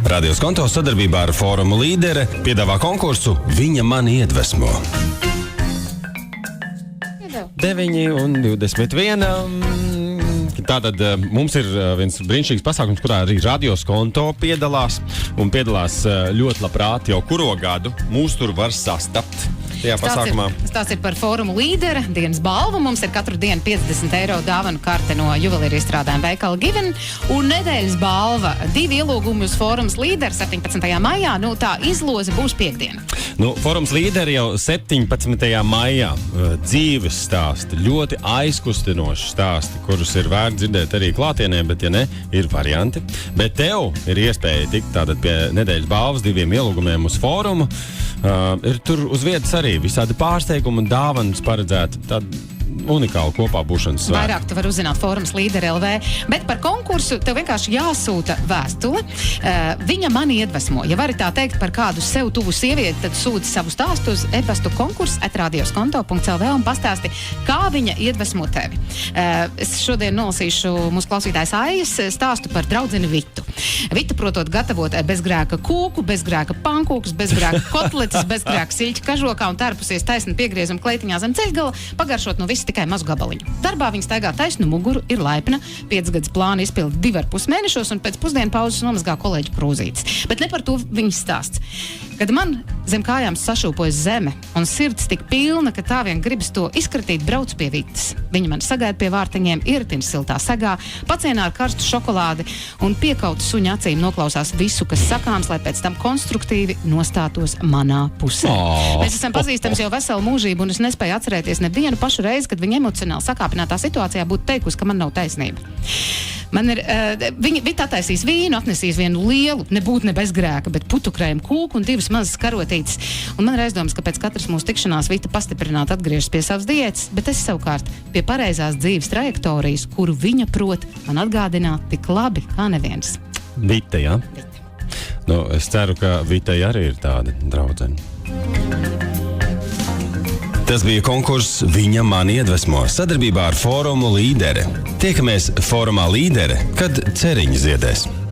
Radio Skonto sadarbībā ar Fórumu Līdere piedāvā konkursu Viņa mani iedvesmo. 9:21. Tātad mums ir viens brīnišķīgs pasākums, kurā arī Radio Skonto piedalās. Un piedalās ļoti labprāt jau kuro gadu. Mūs tur var sastapt. Stāsts ir par Fórumu Līdere dienas balvu. Mums ir katru dienu 50 eiro dāvanu karte no juvelīra izstrādājuma veikala Given. Un nedēļas balva 2 ielūgumi uz Fórums Līdere 17. maijā. Tā izloze būs piekdiena. Fórums Līdere jau 17. maijā dzīves stāsti, ļoti aizkustinoši stāsti, kurus ir vērts dzirdēt arī klātienē, bet ja ne, ir varianti. Bet tev ir iespēja tikt tātad pie nedēļas balvas 2 ielūgumiem uz fórumu. Ir tur uz vietas arī visādi pārsteigumi un dāvanas paredzēti. Tāda unikāla kopā būšanas svētki. Vairāk tu vari uzzināt Fórums Līdere LV, bet par konkursu tev vienkārši jāsūta vēstule. Viņa mani iedvesmo. Ja vari tā teikt par kādu sev tuvu sievieti, tad sūti savu stāstu uz e-pastu konkurss@radioskonto.lv un pastāsti, kā viņa iedvesmo tevi. Es šodien nolasīšu mūsu klausītājs Aijas stāstu par draudzeni Vitu. Vita protot gatavot bezgrēka kūku, bezgrēka pankūkus, bezgrēka kotletes, bezgrēka siļķa kažokā un tērpusies taisni piegriezuma kleitiņā zem ceļgala, pagaršot no visu tikai mazu gabaliņu. Darbā viņa staigā taisnu muguru, ir laipna, 5 gadus plānu izpilda 2,5 mēnešos un pēc pusdienu pauzes nomazgā kolēģu krūzītes. Bet ne par to viņas stāsts. Kad man zem kājām sašūpojas zeme un sirds tik pilna, ka tā vien gribas to izkratīt, brauc pie Vitas. Viņa man sagaida pie vārtiņiem, ieritina siltā segā, pacienā ar karstu šokolādi un piekautu suņa acīm noklausās visu, kas sakāms, lai pēc tam konstruktīvi nostātos manā pusē. Mēs esam pazīstams jau veselu mūžību un es nespēju atcerēties nevienu pašu reizi, kad viņa emocionāli sakāpinātā situācijā būtu teikusi, ka man nav taisnība. Viņa attaisīs vīnu, atnesīs vienu lielu, nebūtu ne bezgrēka, bet putukrējumu kūku un 2 mazas karotītes. Un man ir aizdomas, ka pēc katras mūsu tikšanās Vita pastiprināti atgriežas pie savas diētas, bet es savukārt pie pareizās dzīves trajektorijas, kuru viņa prot man atgādināt tik labi kā neviens. Vita, jā? Es ceru, ka Vitai arī ir tāda draudzene. Tas bija konkurss Viņa mani iedvesmo sadarbībā ar Fórumu Līdere. Tiekamies Fórumā Līdere, kad ceriņi ziedēs.